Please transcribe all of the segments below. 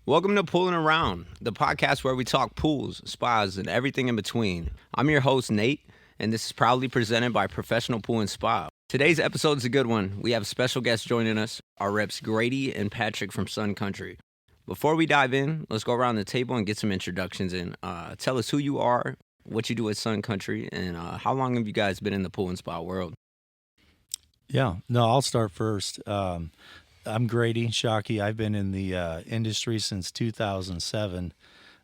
Welcome to Poolin Around, the podcast where we talk pools, spas, and everything in between. I'm your host, Nate, and this is proudly presented by Professional Pool and Spa. Today's episode is a good one. We have special guests joining us, our reps Grady and Patrick from Sun Country. Before we dive in, let's go around the table and get some introductions in. Tell us who you are, what you do at Sun Country, and how long have you guys been in the pool and spa world? Yeah, no, I'll start first. I'm Grady Shockey. I've been in the industry since 2007.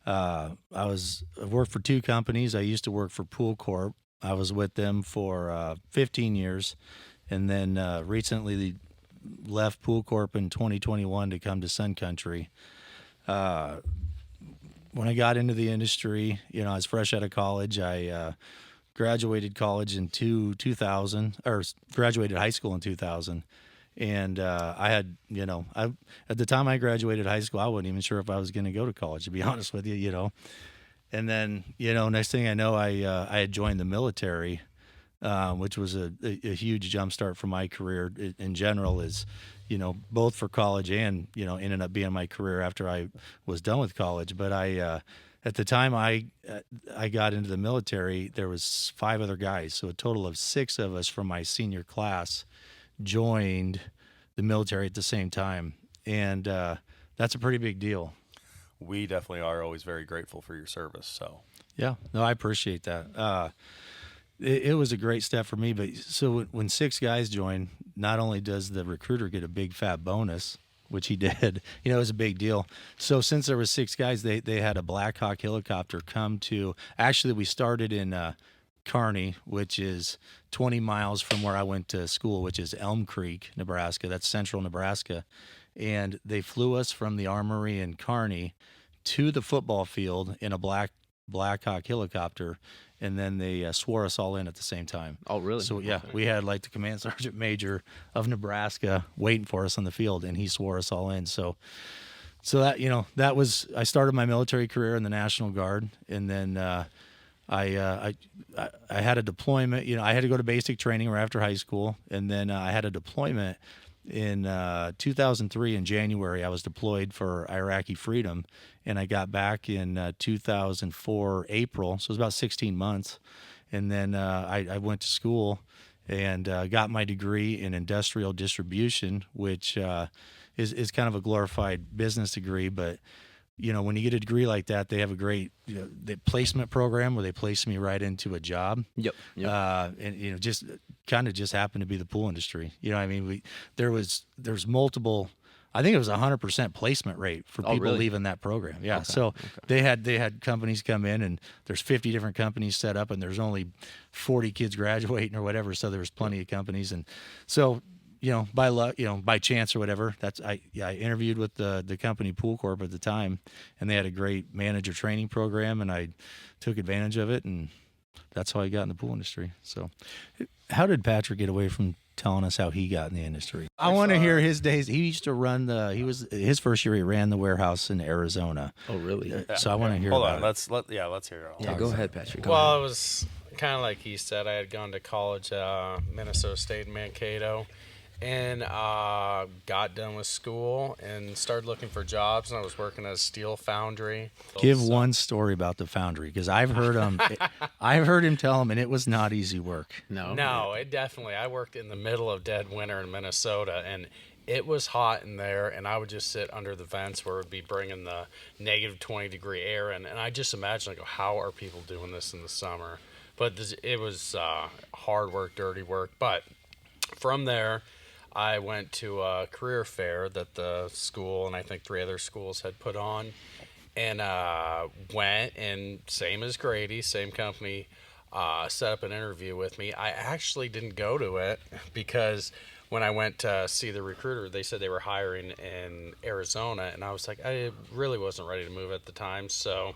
I've worked for two companies. I used to work for Pool Corp. I was with them for 15 years, and then recently left Pool Corp in 2021 to come to Sun Country. When I got into the industry, I was fresh out of college. I graduated college in 2000, or graduated high school in 2000. And I had, at the time I graduated high school, I wasn't even sure if I was going to go to college, to be honest with you, And then, next thing I know, I had joined the military, which was a huge jumpstart for my career in general, is, both for college and, ended up being my career after I was done with college. But at the time I got into the military, there was 5 other guys. So a total of 6 of us from my senior class joined the military at the same time, and that's a pretty big deal. We definitely are always very grateful for your service. So yeah, no, I appreciate that. It was a great step for me. But so when 6 guys join, not only does the recruiter get a big fat bonus, which he did, it was a big deal. So since there was 6 guys, they had a Black Hawk helicopter come to. Actually, we started in Kearney, which is 20 miles from where I went to school, which is Elm Creek, Nebraska. That's central Nebraska. And they flew us from the armory in Kearney to the football field in a Black Hawk helicopter, and then they swore us all in at the same time. Oh, really? So, yeah, we had like the command sergeant major of Nebraska waiting for us on the field, and he swore us all in. So that, that was, I started my military career in the National Guard, and then I had a deployment. I had to go to basic training right after high school, and then I had a deployment in 2003 in January. I was deployed for Iraqi freedom, and I got back in 2004 April. So it was about 16 months, and then I went to school and got my degree in industrial distribution, which is kind of a glorified business degree, but when you get a degree like that, they have a great the placement program where they place me right into a job. Yep. And just kind of just happened to be the pool industry. There's multiple. I think it was 100% placement rate for people really? leaving that program. Yeah. Okay. So they had companies come in, and there's 50 different companies set up, and there's only 40 kids graduating or whatever. So there's plenty of companies, and so. By luck, by chance or whatever. I interviewed with the company Pool Corp at the time, and they had a great manager training program, and I took advantage of it, and that's how I got in the pool industry. So, how did Patrick get away from telling us how he got in the industry? I want to hear his days. He used to run his first year he ran the warehouse in Arizona. Oh, really? So I want to hear. Hold about on, it. let's hear it all. Yeah, go ahead, Patrick. Well, it was kind of like he said. I had gone to college, Minnesota State in Mankato, and got done with school and started looking for jobs, and I was working at a steel foundry. Give one story about the foundry, because I've heard him tell him, and it was not easy work. No, it definitely. I worked in the middle of dead winter in Minnesota, and it was hot in there, and I would just sit under the vents where it would be bringing the negative 20-degree air in, and I just imagine, how are people doing this in the summer? But it was hard work, dirty work. But from there, I went to a career fair that the school and I think 3 other schools had put on, and went, and same as Grady, same company, set up an interview with me. I actually didn't go to it because when I went to see the recruiter, they said they were hiring in Arizona, and I was like, I really wasn't ready to move at the time, so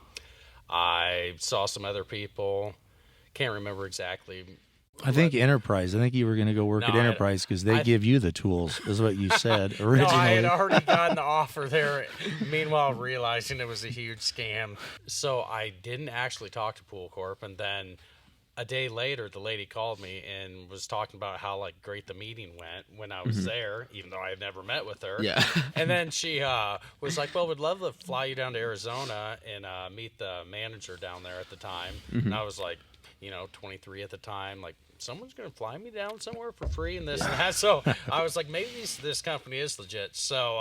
I saw some other people. Can't remember exactly. I think Enterprise. I think you were going to go work at Enterprise because they give you the tools, is what you said originally. No, I had already gotten the offer there, meanwhile realizing it was a huge scam. So I didn't actually talk to Pool Corp, and then a day later, the lady called me and was talking about how like great the meeting went when I was there, even though I had never met with her. Yeah. And then she was like, "Well, we'd love to fly you down to Arizona and meet the manager down there at the time." And I was like, 23 at the time, like, someone's going to fly me down somewhere for free and this and that. So I was like, maybe this company is legit. So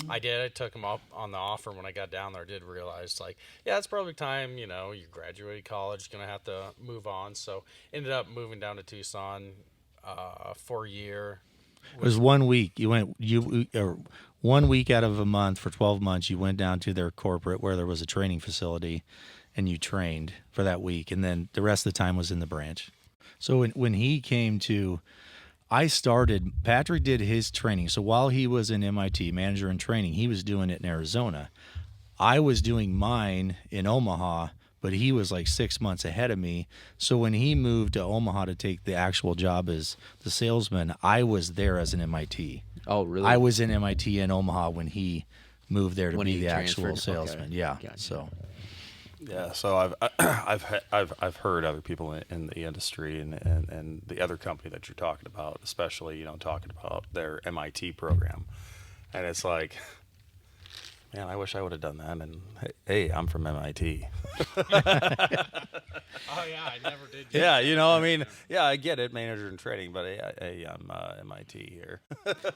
I did. I took him up on the offer when I got down there. I did realize, like, yeah, it's probably time, you graduated college, going to have to move on. So ended up moving down to Tucson for a year. It was 1 week. Or 1 week out of a month for 12 months, you went down to their corporate where there was a training facility, and you trained for that week. And then the rest of the time was in the branch. So when he came to, Patrick did his training. So while he was in MIT, manager in training, he was doing it in Arizona. I was doing mine in Omaha, but he was like 6 months ahead of me. So when he moved to Omaha to take the actual job as the salesman, I was there as an MIT. Oh, really? I was in MIT in Omaha when he moved there to When be he the actual transferred. salesman. Okay. Yeah. Gotcha. So Yeah, so I've heard other people in the industry and the other company that you're talking about, especially talking about their MIT program, and it's like, man, I wish I would have done that. And hey, I'm from MIT. Oh, yeah, I never did. Yeah, I get it, manager in training, but hey, I'm MIT here.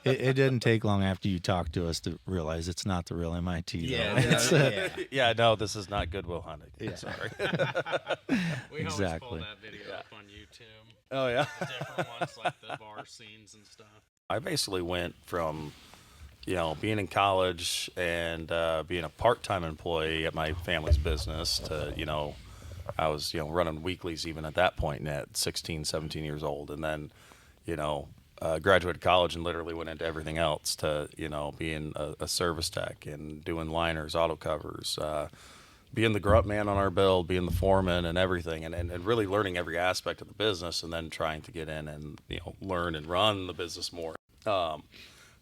it didn't take long after you talked to us to realize it's not the real MIT. Yeah. Yeah, no, this is not Goodwill Hunting. Yeah. Sorry. We always Exactly. pull that video up on YouTube. Oh yeah. Different ones, like the bar scenes and stuff. I basically went from, being in college and being a part-time employee at my family's business to, I was, running weeklies even at that point at 16, 17 years old. And then, graduated college and literally went into everything else to, being a service tech and doing liners, auto covers, being the grunt man on our build, being the foreman and everything, and really learning every aspect of the business, and then trying to get in and, learn and run the business more.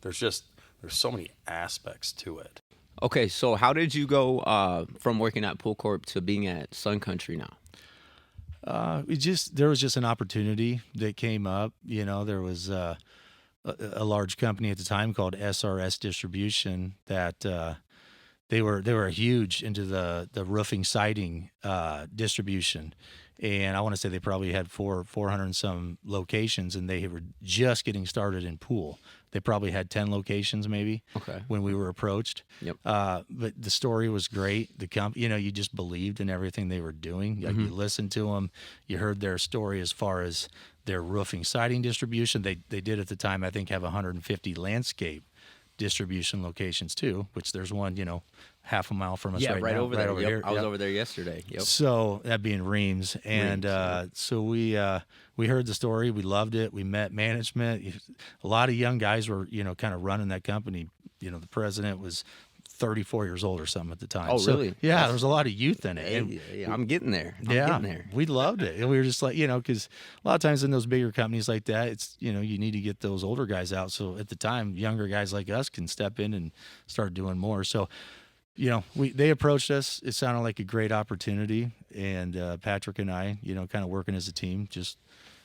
There's so many aspects to it. Okay, so how did you go from working at Pool Corp to being at Sun Country now? There was just an opportunity that came up. There was a large company at the time called SRS Distribution that they were huge into the roofing siding distribution, and I want to say they probably had 400 and some locations, and they were just getting started in pool. They probably had 10 locations maybe. Okay. When we were approached. Yep. But the story was great. The you just believed in everything they were doing. Like, you listened to them. You heard their story as far as their roofing siding distribution. They did at the time, I think, have 150 landscape distribution locations too, which there's one, half a mile from us Yeah, right now, over there. Yep. here. I was over there yesterday. Yep. So that being Reams, and so we heard the story. We loved it. We met management. A lot of young guys were kind of running that company. The president was 34 years old or something at the time. Oh, So, really? yeah, there was a lot of youth in it. Hey, And- yeah, I'm getting there. I'm yeah, getting there. we loved it. And we were just like, because a lot of times in those bigger companies like that, it's, you need to get those older guys out. So at the time, younger guys like us can step in and start doing more. So, they approached us. It sounded like a great opportunity. And Patrick and I, kind of working as a team,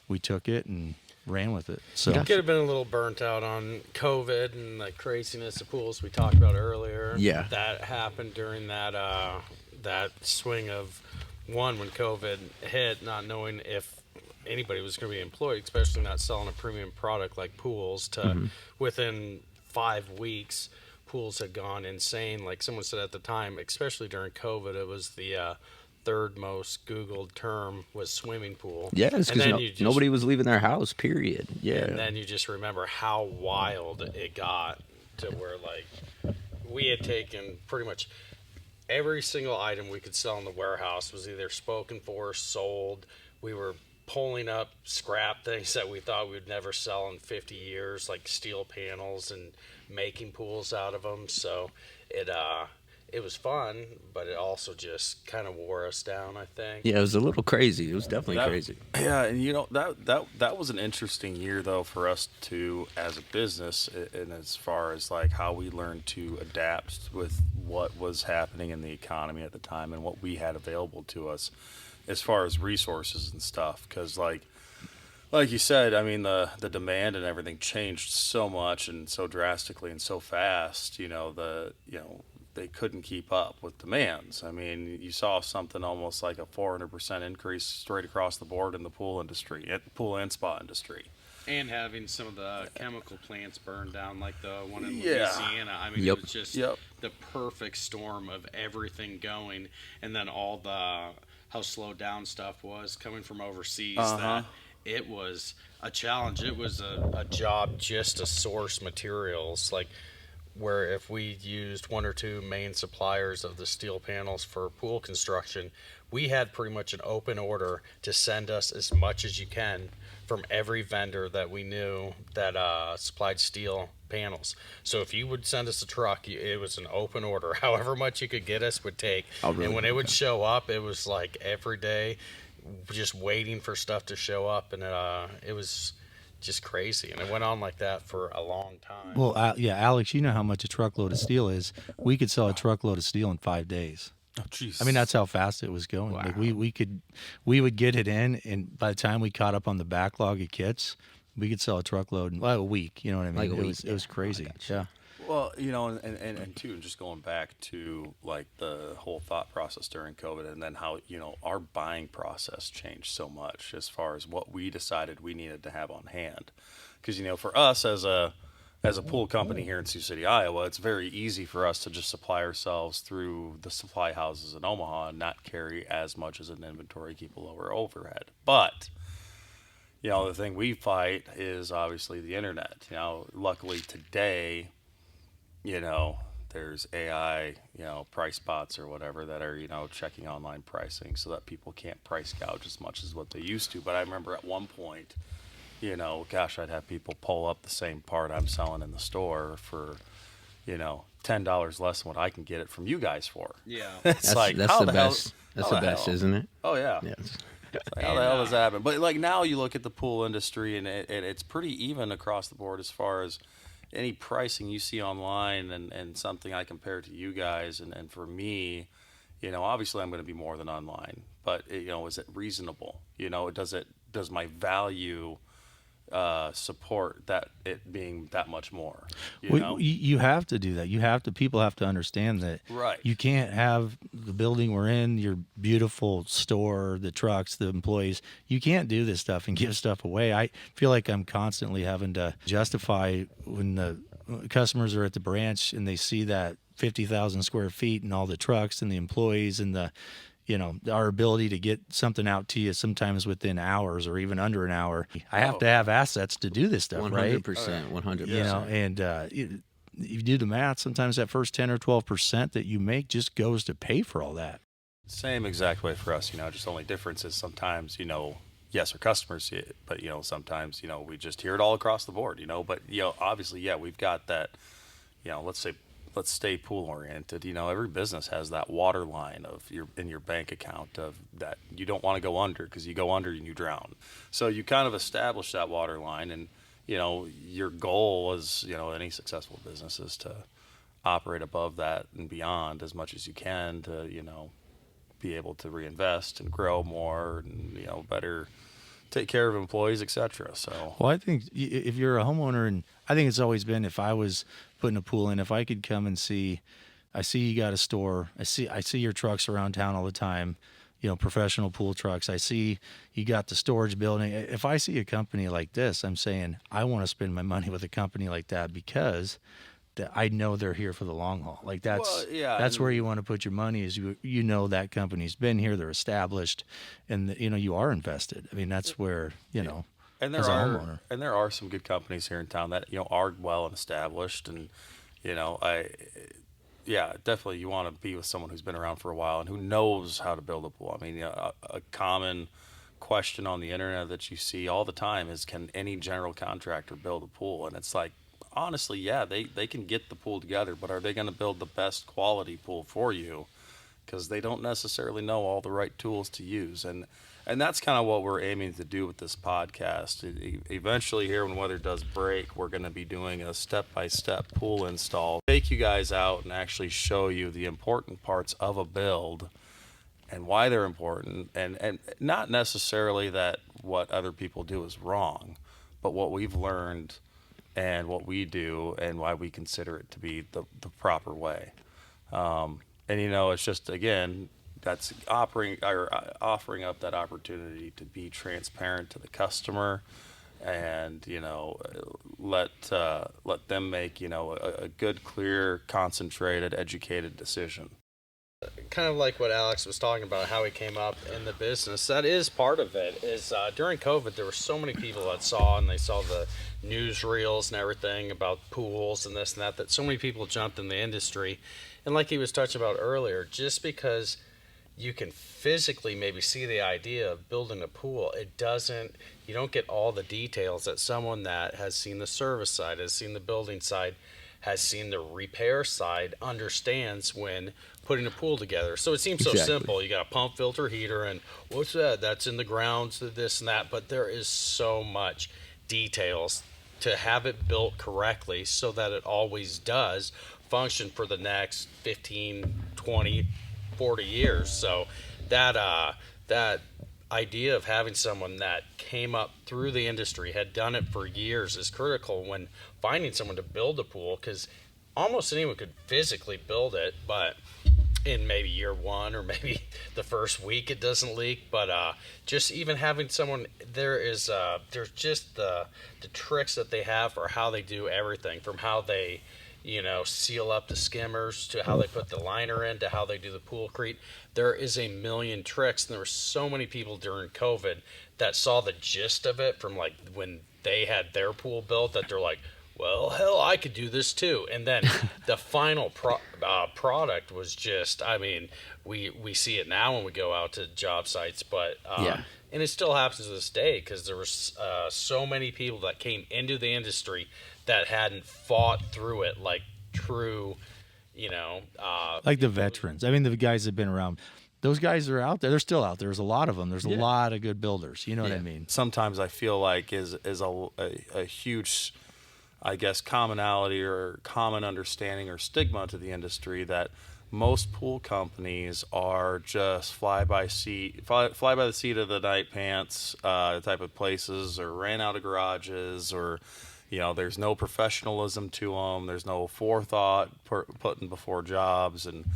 we took it and ran with it. So Could have been a little burnt out on COVID and the craziness of pools we talked about earlier. Yeah. That happened during that swing of when COVID hit, not knowing if anybody was going to be employed, especially not selling a premium product like pools, to within 5 weeks, pools had gone insane. Like someone said at the time, especially during COVID, it was the third most Googled term was swimming pool. Yeah, it's because nobody was leaving their house, period. Yeah. And then you just remember how wild it got to where, like, we had taken pretty much every single item we could sell in the warehouse was either spoken for, sold. We were pulling up scrap things that we thought we would never sell in 50 years, like steel panels, and making pools out of them. So it was fun, but it also just kind of wore us down, I think. Yeah, it was a little crazy. It was definitely crazy. Yeah, and that was an interesting year though for us to, as a business, and as far as like how we learned to adapt with what was happening in the economy at the time and what we had available to us. as far as resources and stuff, because like you said, I mean, the demand and everything changed so much and so drastically and so fast. They couldn't keep up with demands. I mean, you saw something almost like a 400% increase straight across the board in the pool industry, at the pool and spa industry. And having some of the chemical plants burned down, like the one in Yeah. Louisiana. I mean, Yep. it was just Yep. the perfect storm of everything going, and then all the how slowed down stuff was coming from overseas. That it was a challenge. It was a job just to source materials, like where if we used one or two main suppliers of the steel panels for pool construction, we had pretty much an open order to send us as much as you can from every vendor that we knew that supplied steel panels. So if you would send us a truck, it was an open order. However much you could get us would take. Oh, really? And when it would show up, it was like every day just waiting for stuff to show up, and it was just crazy. And it went on like that for a long time. Well, yeah, Alex, you know how much a truckload of steel is. We could sell a truckload of steel in 5 days. Oh, jeez. I mean, that's how fast it was going. Wow. Like we would get it in, and by the time we caught up on the backlog of kits, we could sell a truckload in a week. You know what I mean? Like a it week, was it was yeah. crazy. I gotcha. Yeah. Well, and too, just going back to like the whole thought process during COVID, and then how our buying process changed so much as far as what we decided we needed to have on hand. Because for us as a pool company here in Sioux City, Iowa, it's very easy for us to just supply ourselves through the supply houses in Omaha and not carry as much as an inventory, keep a lower overhead. But the thing we fight is obviously the internet. Luckily today, there's AI, price bots or whatever that are, checking online pricing so that people can't price gouge as much as what they used to. But I remember at one point, I'd have people pull up the same part I'm selling in the store for, $10 less than what I can get it from you guys for. Yeah. It's like, That's how the hell- best. That's how the the best, hell? isn't it? Oh, yeah. Yeah. Like, how the hell does that happen? But like now you look at the pool industry and it's pretty even across the board as far as any pricing you see online and something I compare to you guys. And for me, obviously I'm going to be more than online, but is it reasonable? Does my value support that it being that much more? You have to do that. People have to understand that. Right. You can't have the building we're in, your beautiful store, the trucks, the employees. You can't do this stuff and give stuff away. I feel like I'm constantly having to justify when the customers are at the branch and they see that 50,000 square feet and all the trucks and the employees and our ability to get something out to you sometimes within hours or even under an hour. I have to have assets to do this stuff, right? 100%. 100%. And you do the math, sometimes that first 10 or 12% that you make just goes to pay for all that. Same exact way for us, just only difference is sometimes, yes, our customers see it, but, sometimes, we just hear it all across the board, but, obviously, yeah, we've got that, let's stay pool oriented. Every business has that water line in your bank account of that you don't want to go under, because you go under and you drown. So you kind of establish that water line, and your goal as any successful business is to operate above that and beyond as much as you can to be able to reinvest and grow more and better take care of employees, etc. So Well, I think if you're a homeowner, and I think it's always been, if I was putting a pool in, if I could come and I see you got a store, I see your trucks around town all the time, professional pool trucks. I see you got the storage building. If I see a company like this, I'm saying I want to spend my money with a company like that because I know they're here for the long haul. Like that's where you want to put your money, is that company's been here, they're established, and you are invested. I mean, that's where and as a homeowner. And there are some good companies here in town that are well established, and definitely you want to be with someone who's been around for a while and who knows how to build a pool. I mean, a common question on the internet that you see all the time is, can any general contractor build a pool? And it's like, honestly, yeah, they can get the pool together, but are they going to build the best quality pool for you? Because they don't necessarily know all the right tools to use. And that's kind of what we're aiming to do with this podcast. Eventually here, when weather does break, we're going to be doing a step-by-step pool install. Take you guys out and actually show you the important parts of a build and why they're important, and not necessarily that what other people do is wrong, but what we've learned and what we do and why we consider it to be the proper way. And it's just, again, that's offering up that opportunity to be transparent to the customer, and let them make a good, clear, concentrated, educated decision. Kind of like what Alex was talking about, how he came up in the business. That is part of it. Is during COVID, there were so many people that they saw the newsreels and everything about pools and this and that. That so many people jumped in the industry, and like he was touching about earlier, just because you can physically maybe see the idea of building a pool, you don't get all the details that someone that has seen the service side, has seen the building side, has seen the repair side, understands when putting a pool together. So it seems so simple. You got a pump, filter, heater, and what's that? That's in the grounds, this and that. But there is so much details to have it built correctly so that it always does function for the next 15, 20, 40 years. So that idea of having someone that came up through the industry, had done it for years, is critical when finding someone to build a pool, because almost anyone could physically build it, but in maybe year one or maybe the first week it doesn't leak. But just even having someone, there's just the tricks that they have for how they do everything, from how they seal up the skimmers to how they put the liner in to how they do the poolcrete. There is a million tricks, and there were so many people during COVID that saw the gist of it from like when they had their pool built, that they're like, well, hell, I could do this too. And then the final product was just, I mean, we see it now when we go out to job sites, but and it still happens to this day, because there was so many people that came into the industry that hadn't fought through it like true, like the veterans. I mean, the guys that have been around. Those guys are out there. They're still out there. There's a lot of them. There's a lot of good builders. You know what I mean? Sometimes I feel like is a huge, I guess, commonality or common understanding or stigma to the industry that most pool companies are just fly by the seat of the night pants type of places, or ran out of garages, or there's no professionalism to them. There's no forethought putting before jobs, and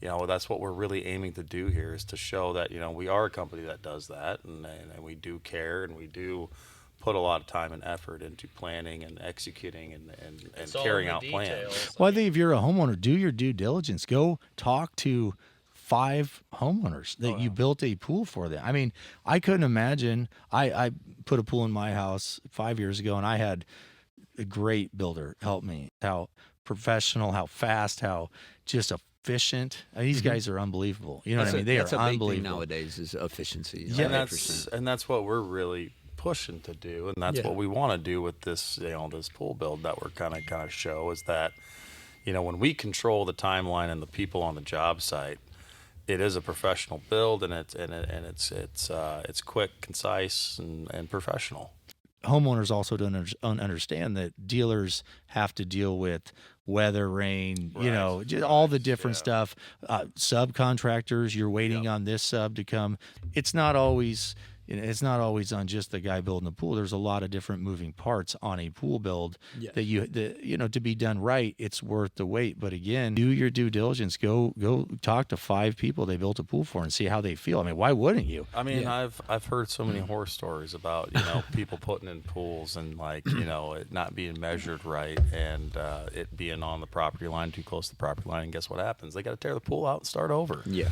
that's what we're really aiming to do here, is to show that we are a company that does that, and we do care, and we do put a lot of time and effort into planning and executing and carrying out plans. Well, I think if you're a homeowner, do your due diligence. Go talk to 5 homeowners that you built a pool for them. I mean, I couldn't imagine. I put a pool in my house 5 years ago, and I had a great builder help me. How professional, how fast, how just efficient. I mean, these guys are unbelievable. You know what I mean? They are unbelievable. Big thing nowadays is efficiency. Yeah, and that's what we're really pushing to do, and that's what we want to do with this this pool build that we're kind of show, is that when we control the timeline and the people on the job site, it is a professional build, and it's quick, concise, and professional. Homeowners also don't understand that dealers have to deal with weather, rain, all the different stuff. Subcontractors, you're waiting on this sub to come. It's not always on just the guy building the pool. There's a lot of different moving parts on a pool build that to be done right, it's worth the wait. But again, do your due diligence. Go talk to 5 people they built a pool for and see how they feel. I mean, why wouldn't you? I mean, I've heard so many horror stories about people putting in pools and it not being measured right, and it being on the property line, too close to the property line. And guess what happens? They got to tear the pool out and start over. Yeah.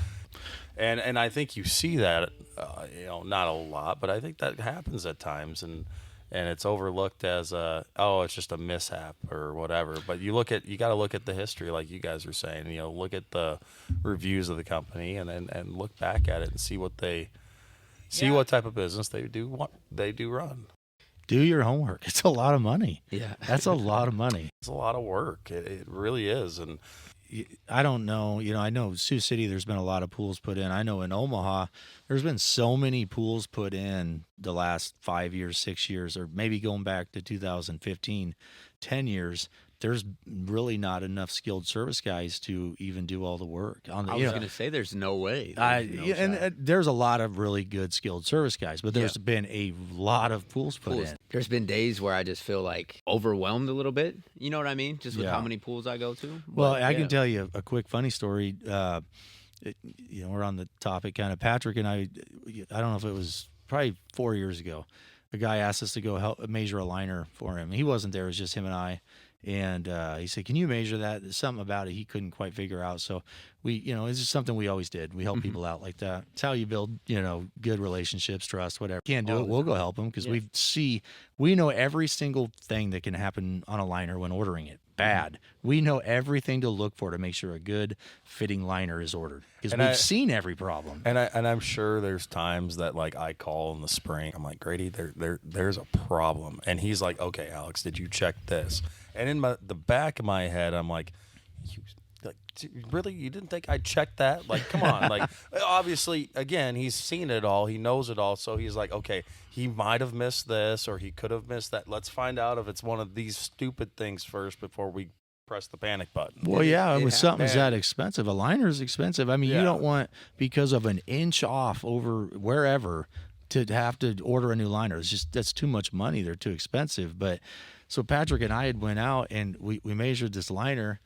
And I think you see that, not a lot, but I think that happens at times, and it's overlooked as it's just a mishap or whatever. But you got to look at the history, like you guys were saying. Look at the reviews of the company, and look back at it and see what type of business they do run. Do your homework. It's a lot of money. Yeah, that's a lot of money. It's a lot of work. It really is, and. I don't know. I know Sioux City, there's been a lot of pools put in. I know in Omaha, there's been so many pools put in the last 5 years, 6 years, or maybe going back to 2015, 10 years. there's really not enough skilled service guys to even do all the work. On the, I was going to say there's no way. There's a lot of really good skilled service guys, but there's been a lot of pools put in. There's been days where I just feel like overwhelmed a little bit. You know what I mean? Just with how many pools I go to. Well, I can tell you a quick funny story. We're on the topic kind of. Patrick and I don't know if it was probably 4 years ago. A guy asked us to go help measure a liner for him. He wasn't there; it was just him and I. And he said, "Can you measure that?" There's something about it he couldn't quite figure out. So it's just something we always did. We help people out like that. It's how you build, good relationships, trust, whatever. Can't do it, we'll go help them because we know every single thing that can happen on a liner when ordering it. Bad. We know everything to look for to make sure a good fitting liner is ordered because we've seen every problem. And I'm sure there's times that like I call in the spring. I'm like, Grady, there's a problem, and he's like, okay, Alex, did you check this? And in the back of my head, I'm like, really? You didn't think I'd check that? Like, come on. Like, obviously, again, he's seen it all. He knows it all. So he's like, okay, he might have missed this or he could have missed that. Let's find out if it's one of these stupid things first before we press the panic button. Well, with something that expensive, a liner is expensive. I mean, you don't want, because of an inch off over wherever, to have to order a new liner. It's just, that's too much money. They're too expensive. But so Patrick and I had went out and we measured this liner,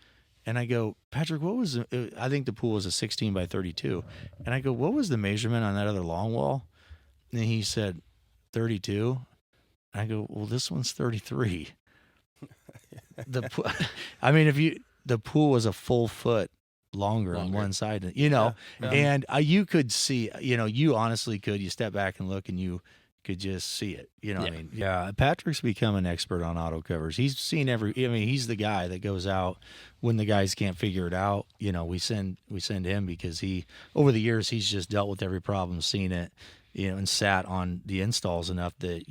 and I go, Patrick, what was I think the pool was a 16 by 32. And I go, what was the measurement on that other long wall? And he said, 32. And I go, well, this one's 33. The pool was a full foot longer on one side, and you could see, you honestly could, you step back and look and you could just see it. I mean? Yeah. Patrick's become an expert on auto covers. He's seen he's the guy that goes out when the guys can't figure it out. We send him because over the years, he's just dealt with every problem, seen it, and sat on the installs enough that,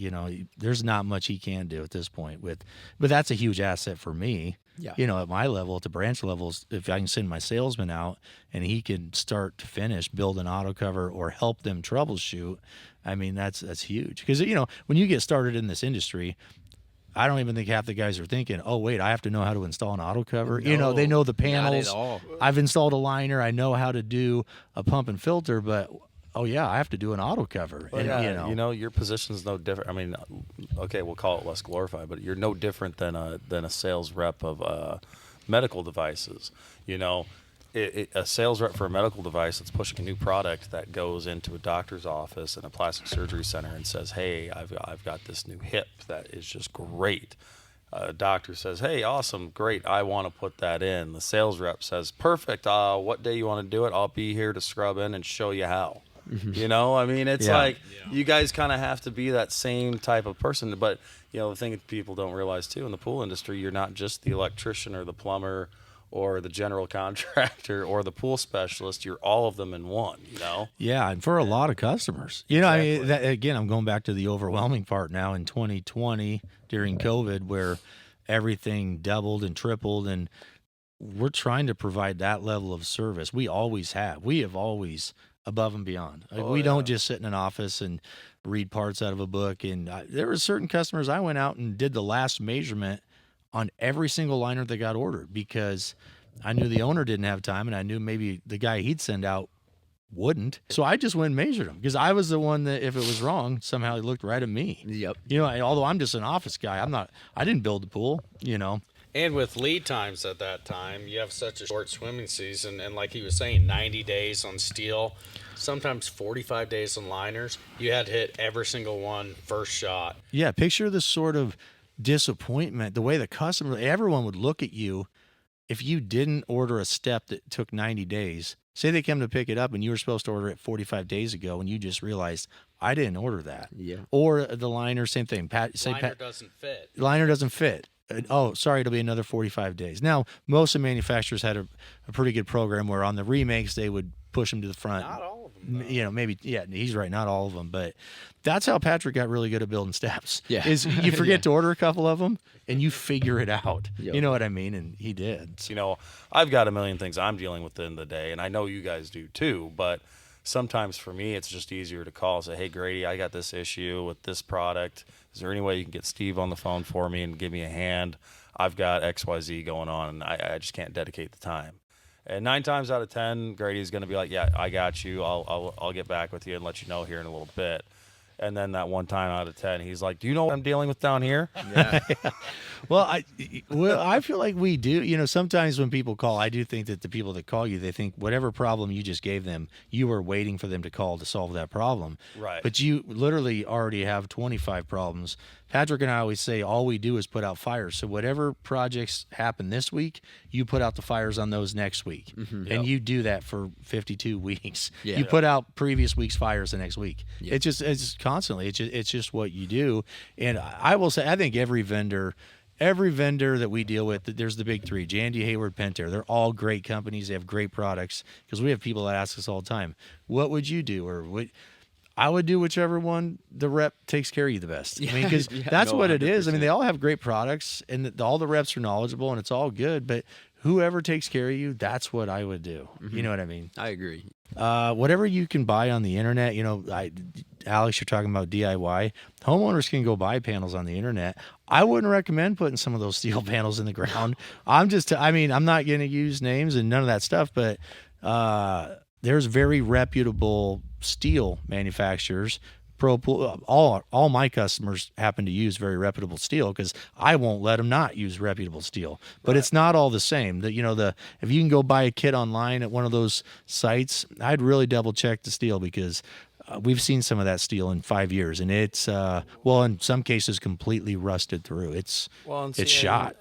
there's not much he can do at this point but that's a huge asset for me. Yeah. At my level, at the branch levels, if I can send my salesman out and he can start to finish build an auto cover or help them troubleshoot, I mean, that's huge. Because, when you get started in this industry, I don't even think half the guys are thinking, oh, wait, I have to know how to install an auto cover. No, they know the panels. Not at all. I've installed a liner. I know how to do a pump and filter, but oh yeah, I have to do an auto cover. Well, and, your position's no different. I mean, okay, we'll call it less glorified, but you're no different than a sales rep of medical devices. A sales rep for a medical device that's pushing a new product that goes into a doctor's office and a plastic surgery center and says, hey, I've got this new hip that is just great. A doctor says, hey, awesome, great, I want to put that in. The sales rep says, perfect, what day you want to do it? I'll be here to scrub in and show you how. I mean, it's you guys kind of have to be that same type of person. But, the thing that people don't realize, too, in the pool industry, you're not just the electrician or the plumber or the general contractor or the pool specialist. You're all of them in one, Yeah, and for a lot of customers. Exactly. I mean, again, I'm going back to the overwhelming part now in 2020 during COVID where everything doubled and tripled, and we're trying to provide that level of service. We always have. We have always above and beyond. We don't just sit in an office and read parts out of a book. And there were certain customers I went out and did the last measurement on every single liner that got ordered because I knew the owner didn't have time and I knew maybe the guy he'd send out wouldn't. So I just went and measured them because I was the one that if it was wrong, somehow he looked right at me. Yep. Although I'm just an office guy, I didn't build the pool, And with lead times at that time, you have such a short swimming season. And like he was saying, 90 days on steel, sometimes 45 days on liners. You had to hit every single one first shot. Yeah, picture the sort of disappointment, the way everyone would look at you if you didn't order a step that took 90 days. Say they come to pick it up and you were supposed to order it 45 days ago and you just realized, I didn't order that. Yeah. Or the liner, same thing. Doesn't fit. Liner doesn't fit. Oh, sorry, it'll be another 45 days. Now, most of the manufacturers had a pretty good program where on the remakes, they would push them to the front. Not all of them. Maybe, he's right, not all of them. But that's how Patrick got really good at building steps. Yeah. Is you forget to order a couple of them and you figure it out. Yep. You know what I mean? And he did. I've got a million things I'm dealing with in the day, and I know you guys do too, but sometimes for me, it's just easier to call and say, hey, Grady, I got this issue with this product. Is there any way you can get Steve on the phone for me and give me a hand? I've got XYZ going on, and I just can't dedicate the time. And 9 times out of 10, Grady's going to be like, yeah, I got you. I'll get back with you and let you know here in a little bit. And then that 1 time out of 10, he's like, do you know what I'm dealing with down here? Yeah. Well, I feel like we do. You know, sometimes when people call, I do think that the people that call you, they think whatever problem you just gave them, you were waiting for them to call to solve that problem. Right. But you literally already have 25 problems. Patrick and I always say all we do is put out fires. So whatever projects happen this week, you put out the fires on those next week. Mm-hmm. And you do that for 52 weeks. Yeah. You put out previous week's fires the next week. Yeah. It's constantly. It's just what you do. And I will say, I think every vendor that we deal with, there's the big 3, Jandy, Hayward, Pentair. They're all great companies. They have great products, because we have people that ask us all the time, what would you do? Or what? I would do whichever one the rep takes care of you the best. I mean, because that's what it is. I mean, they all have great products, and all the reps are knowledgeable, and it's all good. But whoever takes care of you, that's what I would do. Mm-hmm. You know what I mean? I agree. Whatever you can buy on the internet, you know, Alex, you're talking about DIY. Homeowners can go buy panels on the internet. I wouldn't recommend putting some of those steel panels in the ground. I'm not going to use names and none of that stuff, but there's very reputable steel manufacturers. All my customers happen to use very reputable steel, because I won't let them not use reputable steel. But It's not all the same. If you can go buy a kit online at one of those sites, I'd really double check the steel, because we've seen some of that steel in 5 years, and it's in some cases completely rusted through. It's shot.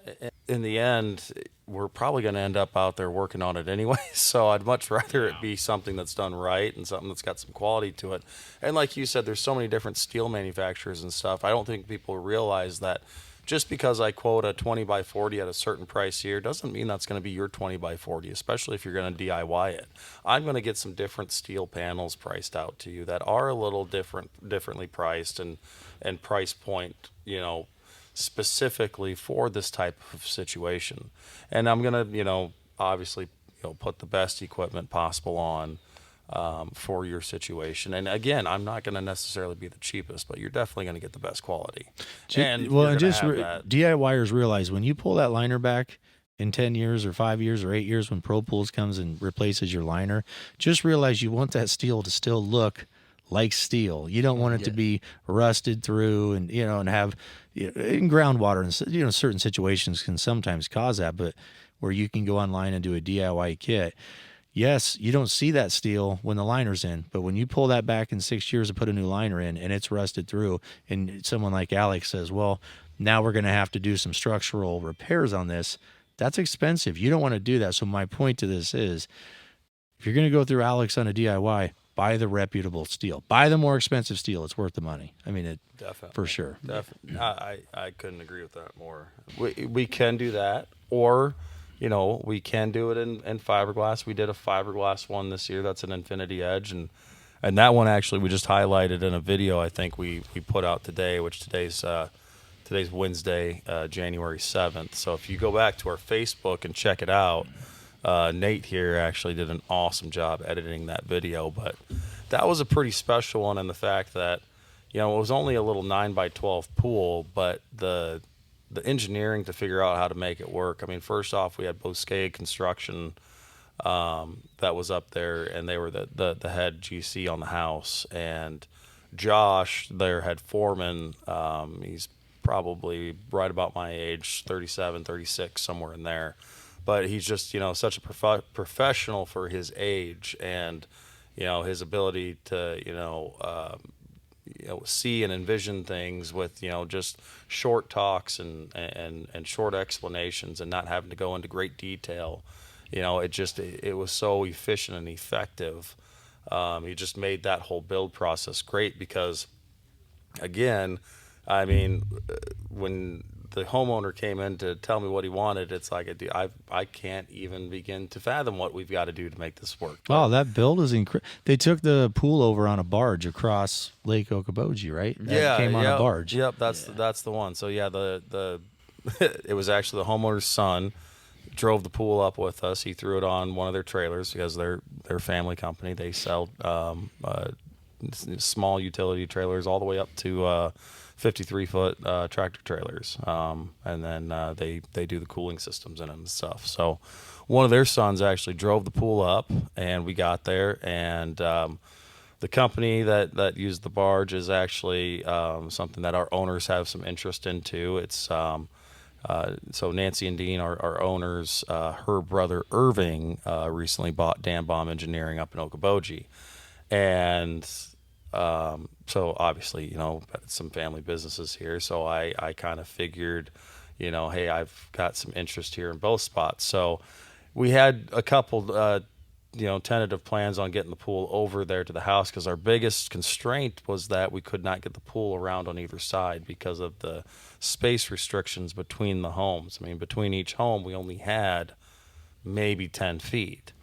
In the end, we're probably going to end up out there working on it anyway. So I'd much rather it be something that's done right and something that's got some quality to it. And like you said, there's so many different steel manufacturers and stuff. I don't think people realize that just because I quote a 20 by 40 at a certain price here doesn't mean that's going to be your 20 by 40, especially if you're going to DIY it. I'm going to get some different steel panels priced out to you that are a little differently priced and price point, specifically for this type of situation. And I'm going to, obviously, put the best equipment possible on for your situation. And again, I'm not going to necessarily be the cheapest, but you're definitely going to get the best quality. DIYers realize when you pull that liner back in 10 years or 5 years or 8 years, when Pro Pools comes and replaces your liner, just realize you want that steel to still look like steel. You don't want it to be rusted through and have in groundwater, and certain situations can sometimes cause that, but where you can go online and do a DIY kit. Yes, you don't see that steel when the liner's in, but when you pull that back in 6 years and put a new liner in and it's rusted through, and someone like Alex says, well, now we're going to have to do some structural repairs on this, that's expensive. You don't want to do that. So my point to this is, if you're going to go through Alex on a DIY, buy the reputable steel. Buy the more expensive steel. It's worth the money. I mean, definitely, for sure. Definitely. I couldn't agree with that more. We can do that, or we can do it in fiberglass. We did a fiberglass one this year. That's an Infinity Edge, and that one actually we just highlighted in a video I think we put out today, which today's Wednesday, January 7th. So if you go back to our Facebook and check it out, Nate here actually did an awesome job editing that video. But that was a pretty special one in the fact that, it was only a little 9x12 pool, but the engineering to figure out how to make it work. I mean, first off, we had Bosquet Construction that was up there, and they were the head GC on the house. And Josh, their head foreman, he's probably right about my age, 37, 36, somewhere in there. But he's just, such a professional for his age, and, his ability to, see and envision things with, just short talks and short explanations and not having to go into great detail. It was so efficient and effective. He just made that whole build process great because, again, I mean, when the homeowner came in to tell me what he wanted, it's like I can't even begin to fathom what we've got to do to make this work. Wow, that build is incredible. They took the pool over on a barge across Lake Okoboji, right? That came on a barge. Yep, that's the one. So yeah, the it was actually the homeowner's son drove the pool up with us. He threw it on one of their trailers because they're family company. They sell small utility trailers all the way up to 53-foot tractor trailers, and then they do the cooling systems in them and stuff. So one of their sons actually drove the pool up, and we got there, and the company that used the barge is actually something that our owners have some interest into. It's so Nancy and Dean, our owners, her brother Irving recently bought Dam Bomb Engineering up in Okoboji, and so obviously, some family businesses here. So I kind of figured, hey, I've got some interest here in both spots. So we had a couple, tentative plans on getting the pool over there to the house, because our biggest constraint was that we could not get the pool around on either side because of the space restrictions between the homes. I mean, between each home, we only had maybe 10 feet.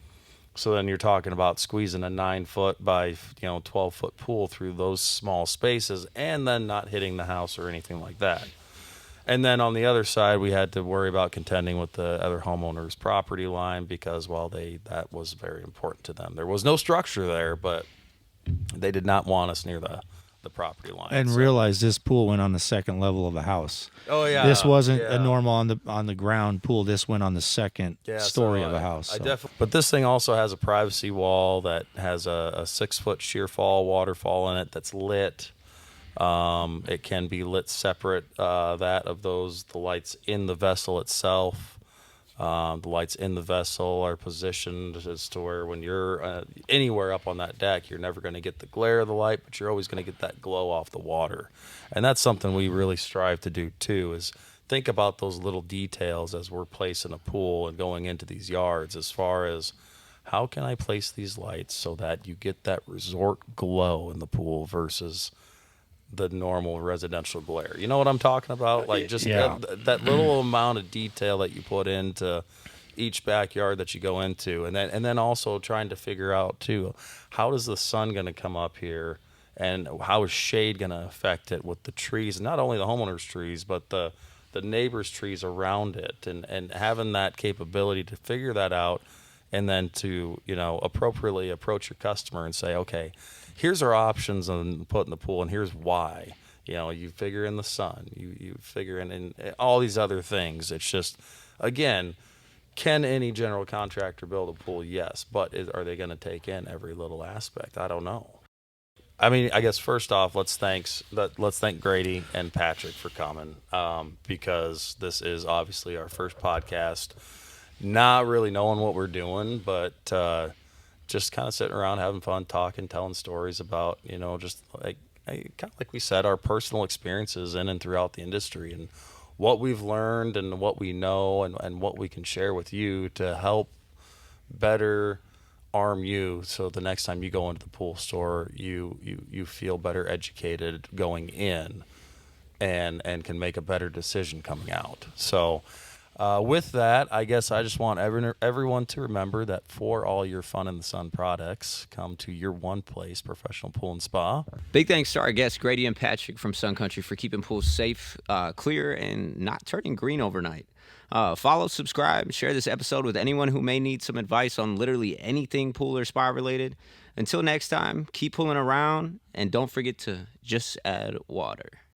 So then you're talking about squeezing a 9-foot by 12-foot pool through those small spaces, and then not hitting the house or anything like that. And then on the other side, we had to worry about contending with the other homeowners' property line because, that was very important to them. There was no structure there, but they did not want us near the property line. And realize this pool went on the second level of the house. Oh yeah, this wasn't a normal on the ground pool. This went on the second story of a house. But this thing also has a privacy wall that has a 6-foot sheer fall waterfall in it that's lit. It can be lit separate, the lights in the vessel itself. The lights in the vessel are positioned as to where when you're anywhere up on that deck, you're never going to get the glare of the light, but you're always going to get that glow off the water. And that's something we really strive to do too, is think about those little details as we're placing a pool and going into these yards, as far as how can I place these lights so that you get that resort glow in the pool versus the normal residential glare. You know what I'm talking about? Like just that little amount of detail that you put into each backyard that you go into, and then also trying to figure out too, how is the sun going to come up here, and how is shade going to affect it with the trees, not only the homeowners' trees, but the neighbors' trees around it, and having that capability to figure that out, and then to appropriately approach your customer and say, okay, here's our options on putting the pool, and here's why. You figure in the sun, you figure in all these other things. It's just, again, can any general contractor build a pool? Yes, but are they going to take in every little aspect? I don't know. I mean, I guess first off, let's thank Grady and Patrick for coming, because this is obviously our first podcast. Not really knowing what we're doing, but just kind of sitting around having fun, talking, telling stories about, just kind of like we said, our personal experiences in and throughout the industry, and what we've learned and what we know, and what we can share with you to help better arm you, so the next time you go into the pool store, you feel better educated going in, and can make a better decision coming out. So with that, I guess I just want everyone to remember that for all your fun in the sun products, come to your one place, Professional Pool and Spa. Big thanks to our guests, Grady and Patrick from Sun Country, for keeping pools safe, clear, and not turning green overnight. Follow, subscribe, share this episode with anyone who may need some advice on literally anything pool or spa related. Until next time, keep pulling around, and don't forget to just add water.